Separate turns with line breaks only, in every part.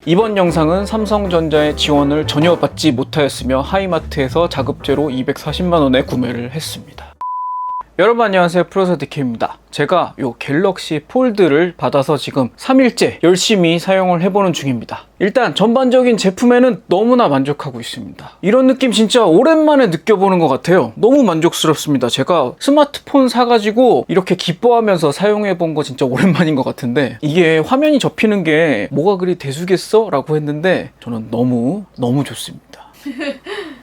이번 영상은 삼성전자의 지원을 전혀 받지 못하였으며 하이마트에서 자급제로 240만원에 구매를 했습니다. 여러분 안녕하세요, 프로서디케입니다. 제가 요 갤럭시 폴드를 받아서 지금 3일째 열심히 사용을 해보는 중입니다. 일단 전반적인 제품에는 너무나 만족하고 있습니다. 이런 느낌 진짜 오랜만에 느껴보는 것 같아요. 너무 만족스럽습니다. 제가 스마트폰 사가지고 이렇게 기뻐하면서 사용해본 거 진짜 오랜만인 것 같은데, 이게 화면이 접히는 게 뭐가 그리 대수겠어? 라고 했는데 저는 너무 좋습니다.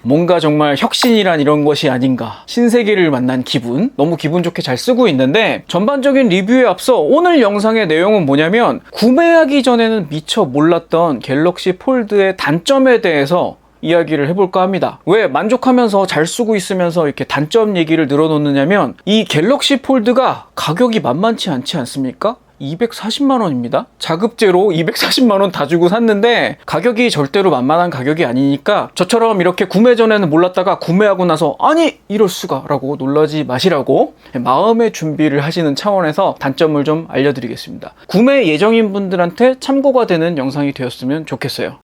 뭔가 정말 혁신이란 이런 것이 아닌가, 신세계를 만난 기분, 너무 기분 좋게 잘 쓰고 있는데, 전반적인 리뷰에 앞서 오늘 영상의 내용은 뭐냐면, 구매하기 전에는 미처 몰랐던 갤럭시 폴드의 단점에 대해서 이야기를 해볼까 합니다. 왜 만족하면서 잘 쓰고 있으면서 이렇게 단점 얘기를 늘어놓느냐면, 이 갤럭시 폴드가 가격이 만만치 않지 않습니까? 240만원입니다. 자급제로 240만원 다 주고 샀는데 가격이 절대로 만만한 가격이 아니니까, 저처럼 이렇게 구매 전에는 몰랐다가 구매하고 나서 아니 이럴 수가 라고 놀라지 마시라고 마음의 준비를 하시는 차원에서 단점을 좀 알려드리겠습니다. 구매 예정인 분들한테 참고가 되는 영상이 되었으면 좋겠어요.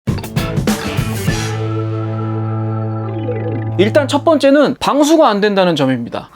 일단 첫 번째는 방수가 안 된다는 점입니다.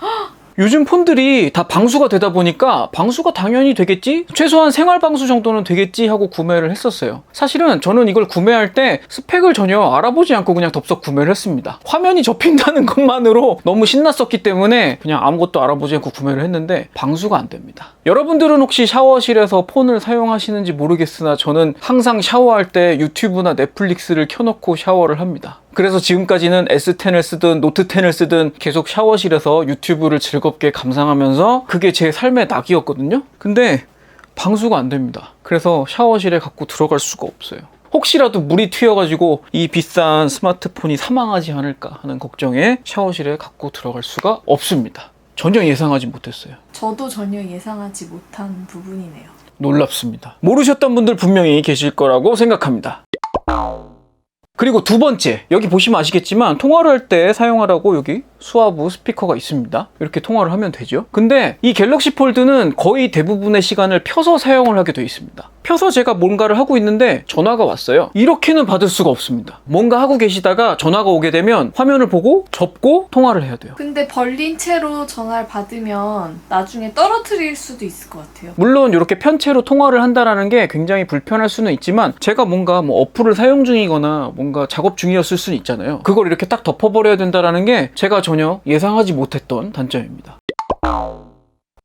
요즘 폰들이 다 방수가 되다 보니까 방수가 당연히 되겠지? 최소한 생활 방수 정도는 되겠지 하고 구매를 했었어요. 사실은 저는 이걸 구매할 때 스펙을 전혀 알아보지 않고 그냥 덥석 구매를 했습니다. 화면이 접힌다는 것만으로 너무 신났었기 때문에 그냥 아무것도 알아보지 않고 구매를 했는데 방수가 안 됩니다. 여러분들은 혹시 샤워실에서 폰을 사용하시는지 모르겠으나 저는 항상 샤워할 때 유튜브나 넷플릭스를 켜놓고 샤워를 합니다. 그래서 지금까지는 S10을 쓰든 노트 10을 쓰든 계속 샤워실에서 유튜브를 즐겁게 감상하면서 그게 제 삶의 낙이었거든요. 근데 방수가 안 됩니다. 그래서 샤워실에 갖고 들어갈 수가 없어요. 혹시라도 물이 튀어가지고 이 비싼 스마트폰이 사망하지 않을까 하는 걱정에 샤워실에 갖고 들어갈 수가 없습니다. 전혀 예상하지 못했어요.
저도 전혀 예상하지 못한 부분이네요.
놀랍습니다. 모르셨던 분들 분명히 계실 거라고 생각합니다. 그리고 두 번째, 여기 보시면 아시겠지만 통화를 할 때 사용하라고 여기 수화부 스피커가 있습니다. 이렇게 통화를 하면 되죠. 근데 이 갤럭시 폴드는 거의 대부분의 시간을 펴서 사용을 하게 되어 있습니다. 펴서 제가 뭔가를 하고 있는데 전화가 왔어요. 이렇게는 받을 수가 없습니다. 뭔가 하고 계시다가 전화가 오게 되면 화면을 보고 접고 통화를 해야 돼요.
근데 벌린 채로 전화를 받으면 나중에 떨어뜨릴 수도 있을 것 같아요.
물론 이렇게 편 채로 통화를 한다는 게 굉장히 불편할 수는 있지만, 제가 뭔가 어플을 사용 중이거나 뭔가 작업 중이었을 수는 있잖아요. 그걸 이렇게 딱 덮어버려야 된다는 게 제가 전혀 예상하지 못했던 단점입니다.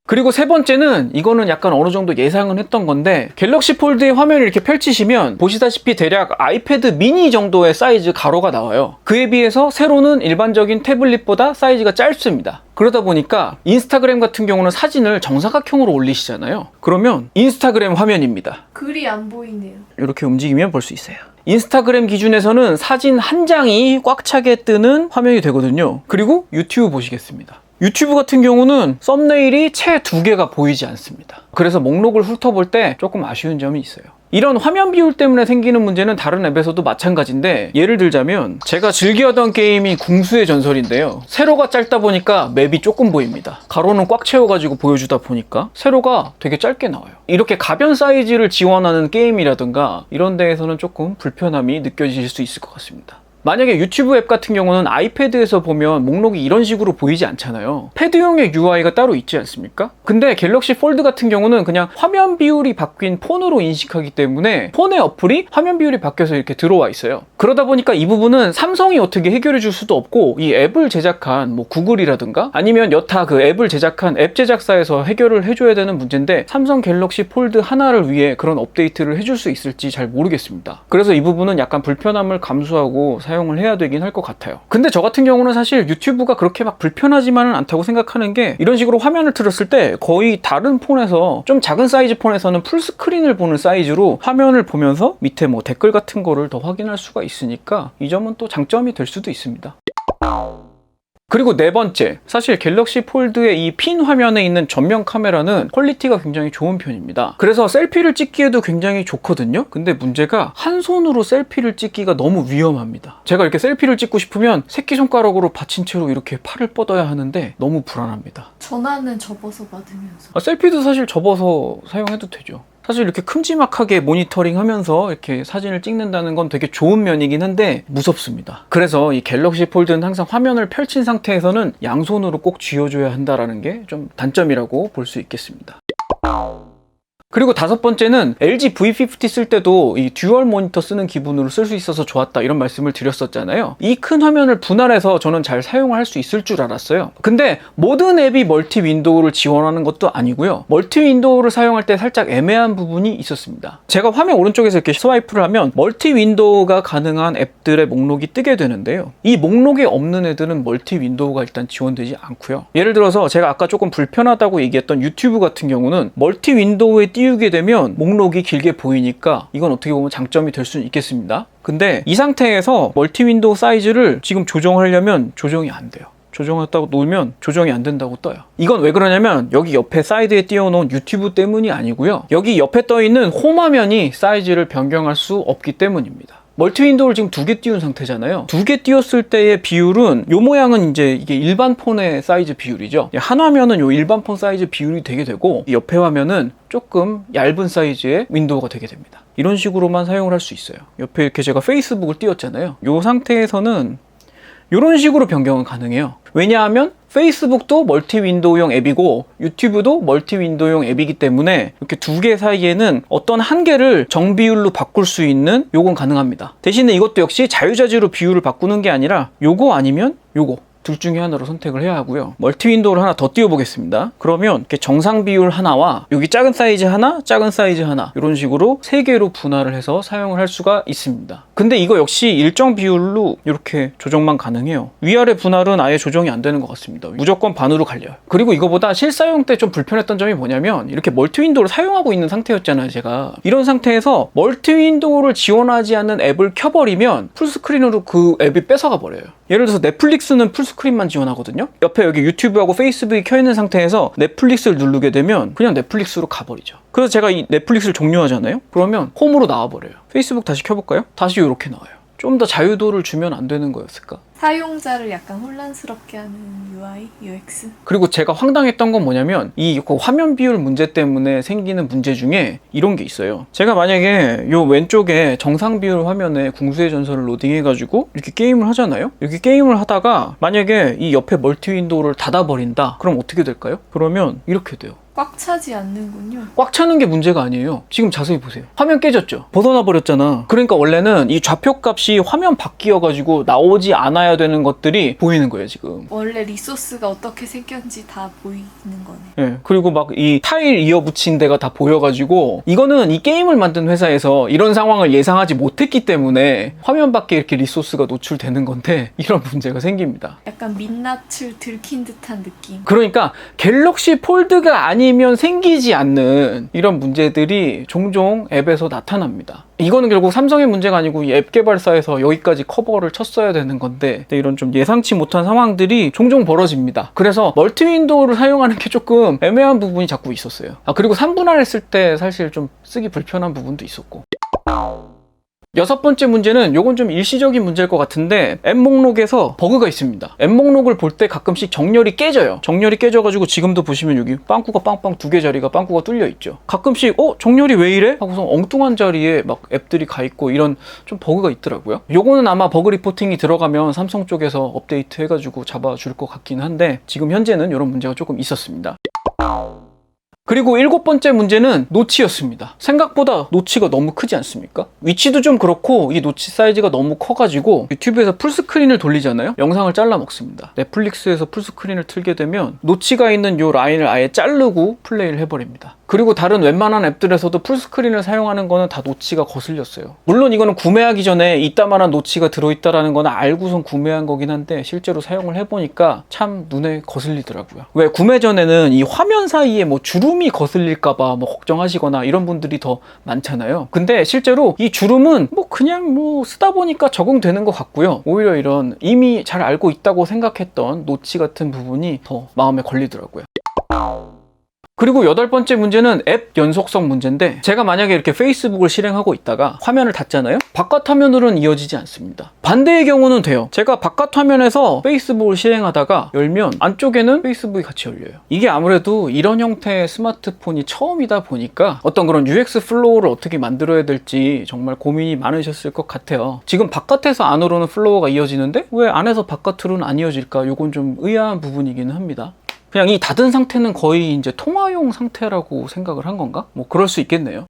그리고 세 번째는, 이거는 약간 어느 정도 예상은 했던 건데, 갤럭시 폴드의 화면을 이렇게 펼치시면 보시다시피 대략 아이패드 미니 정도의 사이즈 가로가 나와요. 그에 비해서 세로는 일반적인 태블릿보다 사이즈가 짧습니다. 그러다 보니까 인스타그램 같은 경우는 사진을 정사각형으로 올리시잖아요. 그러면 인스타그램 화면입니다.
글이 안 보이네요.
이렇게 움직이면 볼 수 있어요. 인스타그램 기준에서는 사진 한 장이 꽉 차게 뜨는 화면이 되거든요. 그리고 유튜브 보시겠습니다. 유튜브 같은 경우는 썸네일이 채 2개가 보이지 않습니다. 그래서 목록을 훑어볼 때 조금 아쉬운 점이 있어요. 이런 화면 비율 때문에 생기는 문제는 다른 앱에서도 마찬가지인데, 예를 들자면 제가 즐겨하던 게임이 궁수의 전설인데요. 세로가 짧다 보니까 맵이 조금 보입니다. 가로는 꽉 채워가지고 보여주다 보니까 세로가 되게 짧게 나와요. 이렇게 가변 사이즈를 지원하는 게임이라든가 이런 데에서는 조금 불편함이 느껴지실 수 있을 것 같습니다. 만약에 유튜브 앱 같은 경우는 아이패드에서 보면 목록이 이런 식으로 보이지 않잖아요. 패드용의 UI가 따로 있지 않습니까? 근데 갤럭시 폴드 같은 경우는 그냥 화면 비율이 바뀐 폰으로 인식하기 때문에 폰의 어플이 화면 비율이 바뀌어서 이렇게 들어와 있어요. 그러다 보니까 이 부분은 삼성이 어떻게 해결해 줄 수도 없고, 이 앱을 제작한 구글이라든가 아니면 여타 그 앱을 제작한 앱 제작사에서 해결을 해줘야 되는 문제인데, 삼성 갤럭시 폴드 하나를 위해 그런 업데이트를 해줄 수 있을지 잘 모르겠습니다. 그래서 이 부분은 약간 불편함을 감수하고 사용을 해야 되긴 할 것 같아요. 근데 저 같은 경우는 사실 유튜브가 그렇게 막 불편하지만은 않다고 생각하는 게, 이런 식으로 화면을 틀었을 때 거의 다른 폰에서, 좀 작은 사이즈 폰에서는 풀스크린을 보는 사이즈로 화면을 보면서 밑에 댓글 같은 거를 더 확인할 수가 있으니까 이 점은 또 장점이 될 수도 있습니다. 그리고 네 번째, 사실 갤럭시 폴드의 이 핀 화면에 있는 전면 카메라는 퀄리티가 굉장히 좋은 편입니다. 그래서 셀피를 찍기에도 굉장히 좋거든요. 근데 문제가 한 손으로 셀피를 찍기가 너무 위험합니다. 제가 이렇게 셀피를 찍고 싶으면 새끼손가락으로 받친 채로 이렇게 팔을 뻗어야 하는데 너무 불안합니다.
전화는 접어서 받으면서.
셀피도 사실 접어서 사용해도 되죠. 사실 이렇게 큼지막하게 모니터링 하면서 이렇게 사진을 찍는다는 건 되게 좋은 면이긴 한데 무섭습니다. 그래서 이 갤럭시 폴드는 항상 화면을 펼친 상태에서는 양손으로 꼭 쥐어줘야 한다는 게 좀 단점이라고 볼 수 있겠습니다. 그리고 다섯 번째는 LG V50 쓸 때도 이 듀얼 모니터 쓰는 기분으로 쓸 수 있어서 좋았다 이런 말씀을 드렸었잖아요. 이 큰 화면을 분할해서 저는 잘 사용할 수 있을 줄 알았어요. 근데 모든 앱이 멀티 윈도우를 지원하는 것도 아니고요. 멀티 윈도우를 사용할 때 살짝 애매한 부분이 있었습니다. 제가 화면 오른쪽에서 이렇게 스와이프를 하면 멀티 윈도우가 가능한 앱들의 목록이 뜨게 되는데요. 이 목록에 없는 애들은 멀티 윈도우가 일단 지원되지 않고요. 예를 들어서 제가 아까 조금 불편하다고 얘기했던 유튜브 같은 경우는 멀티 윈도우에 띄우게 되면 목록이 길게 보이니까 이건 어떻게 보면 장점이 될 수는 있겠습니다. 근데 이 상태에서 멀티 윈도우 사이즈를 지금 조정하려면 조정이 안 돼요. 조정했다고 놓으면 조정이 안 된다고 떠요. 이건 왜 그러냐면 여기 옆에 사이드에 띄워놓은 유튜브 때문이 아니고요. 여기 옆에 떠있는 홈 화면이 사이즈를 변경할 수 없기 때문입니다. 멀티 윈도우를 지금 2개 띄운 상태잖아요. 2개 띄웠을 때의 비율은 요 모양은 이제 이게 일반 폰의 사이즈 비율이죠. 한 화면은 요 일반 폰 사이즈 비율이 되게 되고 옆에 화면은 조금 얇은 사이즈의 윈도우가 되게 됩니다. 이런 식으로만 사용을 할 수 있어요. 옆에 이렇게 제가 페이스북을 띄웠잖아요. 요 상태에서는 이런 식으로 변경은 가능해요. 왜냐하면 페이스북도 멀티 윈도우용 앱이고 유튜브도 멀티 윈도우용 앱이기 때문에 이렇게 2개 사이에는 어떤 한 개를 정비율로 바꿀 수 있는 요건 가능합니다. 대신에 이것도 역시 자유자재로 비율을 바꾸는 게 아니라 요거 아니면 요거 둘 중에 하나로 선택을 해야 하고요. 멀티 윈도우를 하나 더 띄워 보겠습니다. 그러면 이렇게 정상 비율 하나와 여기 작은 사이즈 하나, 작은 사이즈 하나 이런 식으로 3개로 분할을 해서 사용을 할 수가 있습니다. 근데 이거 역시 일정 비율로 이렇게 조정만 가능해요. 위아래 분할은 아예 조정이 안 되는 것 같습니다. 무조건 반으로 갈려요. 그리고 이거보다 실사용 때 좀 불편했던 점이 뭐냐면 이렇게 멀티 윈도우를 사용하고 있는 상태였잖아요, 제가. 이런 상태에서 멀티 윈도우를 지원하지 않는 앱을 켜버리면 풀스크린으로 그 앱이 뺏어가 버려요. 예를 들어서 넷플릭스는 풀스크린만 지원하거든요. 옆에 여기 유튜브하고 페이스북이 켜있는 상태에서 넷플릭스를 누르게 되면 그냥 넷플릭스로 가버리죠. 그래서 제가 이 넷플릭스를 종료하잖아요. 그러면 홈으로 나와버려요. 페이스북 다시 켜볼까요? 다시 이렇게 나와요. 좀 더 자유도를 주면 안 되는 거였을까?
사용자를 약간 혼란스럽게 하는 UI, UX.
그리고 제가 황당했던 건 뭐냐면 이 화면 비율 문제 때문에 생기는 문제 중에 이런 게 있어요. 제가 만약에 요 왼쪽에 정상 비율 화면에 궁수의 전설을 로딩해가지고 이렇게 게임을 하잖아요. 이렇게 게임을 하다가 만약에 이 옆에 멀티 윈도우를 닫아버린다. 그럼 어떻게 될까요? 그러면 이렇게 돼요.
꽉 차지 않는군요.
꽉 차는 게 문제가 아니에요. 지금 자세히 보세요. 화면 깨졌죠? 벗어나 버렸잖아. 그러니까 원래는 이 좌표 값이 화면 바뀌어가지고 나오지 않아야 되는 것들이 보이는 거예요, 지금.
원래 리소스가 어떻게 생겼는지 다 보이는 거네.
예. 그리고 막 이 타일 이어붙인 데가 다 보여가지고 이거는 이 게임을 만든 회사에서 이런 상황을 예상하지 못했기 때문에 화면 밖에 이렇게 리소스가 노출되는 건데 이런 문제가 생깁니다.
약간 민낯을 들킨 듯한 느낌.
그러니까 갤럭시 폴드가 아니면 생기지 않는 이런 문제들이 종종 앱에서 나타납니다. 이거는 결국 삼성의 문제가 아니고 이 앱 개발사에서 여기까지 커버를 쳤어야 되는 건데 이런 좀 예상치 못한 상황들이 종종 벌어집니다. 그래서 멀티 윈도우를 사용하는 게 조금 애매한 부분이 자꾸 있었어요. 그리고 3분할 했을 때 사실 좀 쓰기 불편한 부분도 있었고. 여섯 번째 문제는 요건 좀 일시적인 문제일 것 같은데 앱 목록에서 버그가 있습니다. 앱 목록을 볼 때 가끔씩 정렬이 깨져요. 정렬이 깨져가지고 지금도 보시면 여기 빵꾸가 빵빵 2개 자리가 빵꾸가 뚫려 있죠. 가끔씩 정렬이 왜 이래? 하고서 엉뚱한 자리에 막 앱들이 가 있고 이런 좀 버그가 있더라고요. 요거는 아마 버그 리포팅이 들어가면 삼성 쪽에서 업데이트 해가지고 잡아줄 것 같긴 한데 지금 현재는 이런 문제가 조금 있었습니다. 그리고 7번째 문제는 노치였습니다. 생각보다 노치가 너무 크지 않습니까? 위치도 좀 그렇고 이 노치 사이즈가 너무 커가지고 유튜브에서 풀스크린을 돌리잖아요? 영상을 잘라 먹습니다. 넷플릭스에서 풀스크린을 틀게 되면 노치가 있는 요 라인을 아예 자르고 플레이를 해버립니다. 그리고 다른 웬만한 앱들에서도 풀스크린을 사용하는 거는 다 노치가 거슬렸어요. 물론 이거는 구매하기 전에 이따만한 노치가 들어있다라는 거는 알고선 구매한 거긴 한데 실제로 사용을 해보니까 참 눈에 거슬리더라고요. 왜 구매 전에는 이 화면 사이에 뭐 주름이 거슬릴까봐 뭐 걱정하시거나 이런 분들이 더 많잖아요. 근데 실제로 이 주름은 뭐 그냥 뭐 쓰다 보니까 적응되는 것 같고요. 오히려 이런 이미 잘 알고 있다고 생각했던 노치 같은 부분이 더 마음에 걸리더라고요. 그리고 8번째 문제는 앱 연속성 문제인데, 제가 만약에 이렇게 페이스북을 실행하고 있다가 화면을 닫잖아요? 바깥 화면으로는 이어지지 않습니다. 반대의 경우는 돼요. 제가 바깥 화면에서 페이스북을 실행하다가 열면 안쪽에는 페이스북이 같이 열려요. 이게 아무래도 이런 형태의 스마트폰이 처음이다 보니까 어떤 그런 UX 플로우를 어떻게 만들어야 될지 정말 고민이 많으셨을 것 같아요. 지금 바깥에서 안으로는 플로우가 이어지는데 왜 안에서 바깥으로는 안 이어질까? 요건 좀 의아한 부분이기는 합니다. 그냥 이 닫은 상태는 거의 이제 통화용 상태라고 생각을 한 건가? 뭐 그럴 수 있겠네요.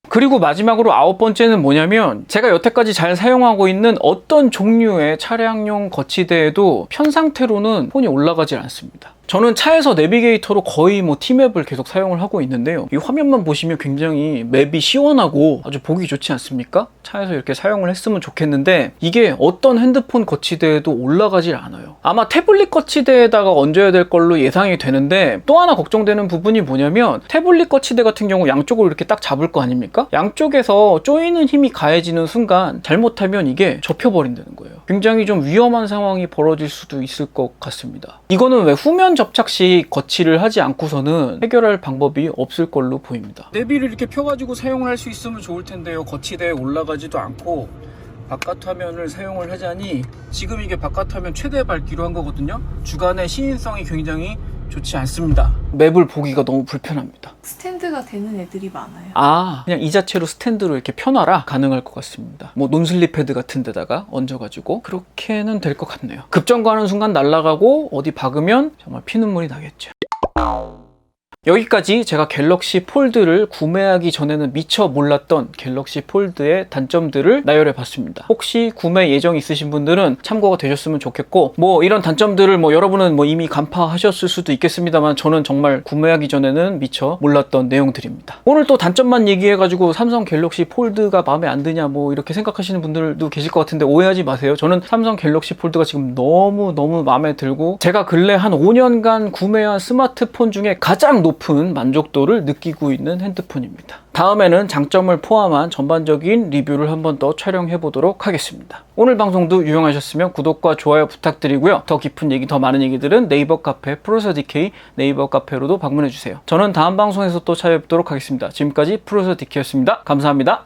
그리고 마지막으로 9번째는 뭐냐면, 제가 여태까지 잘 사용하고 있는 어떤 종류의 차량용 거치대에도 편 상태로는 폰이 올라가질 않습니다. 저는 차에서 내비게이터로 거의 뭐 T맵을 계속 사용을 하고 있는데요. 이 화면만 보시면 굉장히 맵이 시원하고 아주 보기 좋지 않습니까? 차에서 이렇게 사용을 했으면 좋겠는데 이게 어떤 핸드폰 거치대에도 올라가질 않아요. 아마 태블릿 거치대에다가 얹어야 될 걸로 예상이 되는데, 또 하나 걱정되는 부분이 뭐냐면, 태블릿 거치대 같은 경우 양쪽으로 이렇게 딱 잡을 거 아닙니까? 양쪽에서 조이는 힘이 가해지는 순간 잘못하면 이게 접혀버린다는 거예요. 굉장히 좀 위험한 상황이 벌어질 수도 있을 것 같습니다. 이거는 왜 후면 접착 시 거치를 하지 않고서는 해결할 방법이 없을 걸로 보입니다. 내비를 이렇게 펴가지고 사용을 할 수 있으면 좋을 텐데요. 거치대에 올라가지도 않고 바깥 화면을 사용을 하자니, 지금 이게 바깥 화면 최대 밝기로 한 거거든요. 주간의 시인성이 굉장히 좋지 않습니다. 맵을 보기가 너무 불편합니다.
스탠드가 되는 애들이 많아요.
그냥 이 자체로 스탠드로 이렇게 펴놔라 가능할 것 같습니다. 뭐 논슬립 패드 같은 데다가 얹어가지고 그렇게는 될 것 같네요. 급정거하는 순간 날아가고 어디 박으면 정말 피눈물이 나겠죠. 여기까지 제가 갤럭시 폴드를 구매하기 전에는 미처 몰랐던 갤럭시 폴드의 단점들을 나열해 봤습니다. 혹시 구매 예정 있으신 분들은 참고가 되셨으면 좋겠고, 뭐 이런 단점들을 뭐 여러분은 뭐 이미 간파하셨을 수도 있겠습니다만, 저는 정말 구매하기 전에는 미처 몰랐던 내용들입니다. 오늘 또 단점만 얘기해가지고 삼성 갤럭시 폴드가 마음에 안 드냐 뭐 이렇게 생각하시는 분들도 계실 것 같은데 오해하지 마세요. 저는 삼성 갤럭시 폴드가 지금 너무 마음에 들고, 제가 근래 한 5년간 구매한 스마트폰 중에 가장 높은 만족도를 느끼고 있는 핸드폰입니다. 다음에는 장점을 포함한 전반적인 리뷰를 한 번 더 촬영해 보도록 하겠습니다. 오늘 방송도 유용하셨으면 구독과 좋아요 부탁드리고요. 더 깊은 얘기, 더 많은 얘기들은 네이버 카페 프로서 DK 네이버 카페로도 방문해 주세요. 저는 다음 방송에서 또 찾아뵙도록 하겠습니다. 지금까지 프로서 DK였습니다. 감사합니다.